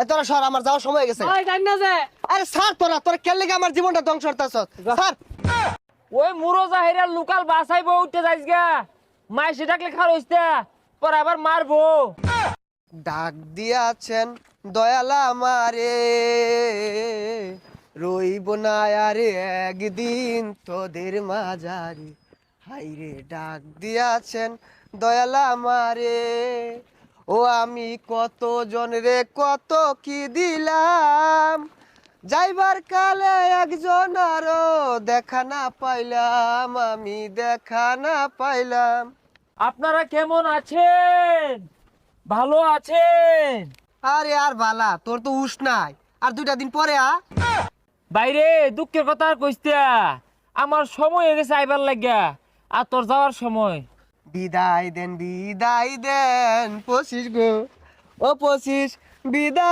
তোরা সর, আমার যাওয়ার সময় হয়ে গেছে। ভাই জানি না যে আরে স্যার, তোরা কেন লেগে আমার জীবনটা ধ্বংস করতেছ? স্যার, ওই মুরো জাহিরা লোকাল বাসাইবো উঠতে যাইস গা, মাই সে ডাকলে খার হইছে পর আবার মারবো। ডাক দিয়াছেন দয়াল আমারে, রইব না আরে একদিন তোদের মাঝারে। হাইরে ডাক দিয়াছেন দয়াল আমারে, ও আমি কত জনরে কত কি দিলাম, যাইবার কালে একজন আরো দেখা না পাইলাম, আমি দেখা না পাইলাম। আপনারা কেমন আছেন? ভালো আছেন? আরে আর বালা, তোর তো হুশ নাই, আর 2টা দিন পরে বাইরে দুঃখের কথা আর কইস্তা, আমার সময় হয়ে গেছে আইবার লাগিয়া, আর তোর যাওয়ার সময়। বিদায় দেন পশিস গো, ও পশিস বিদায়।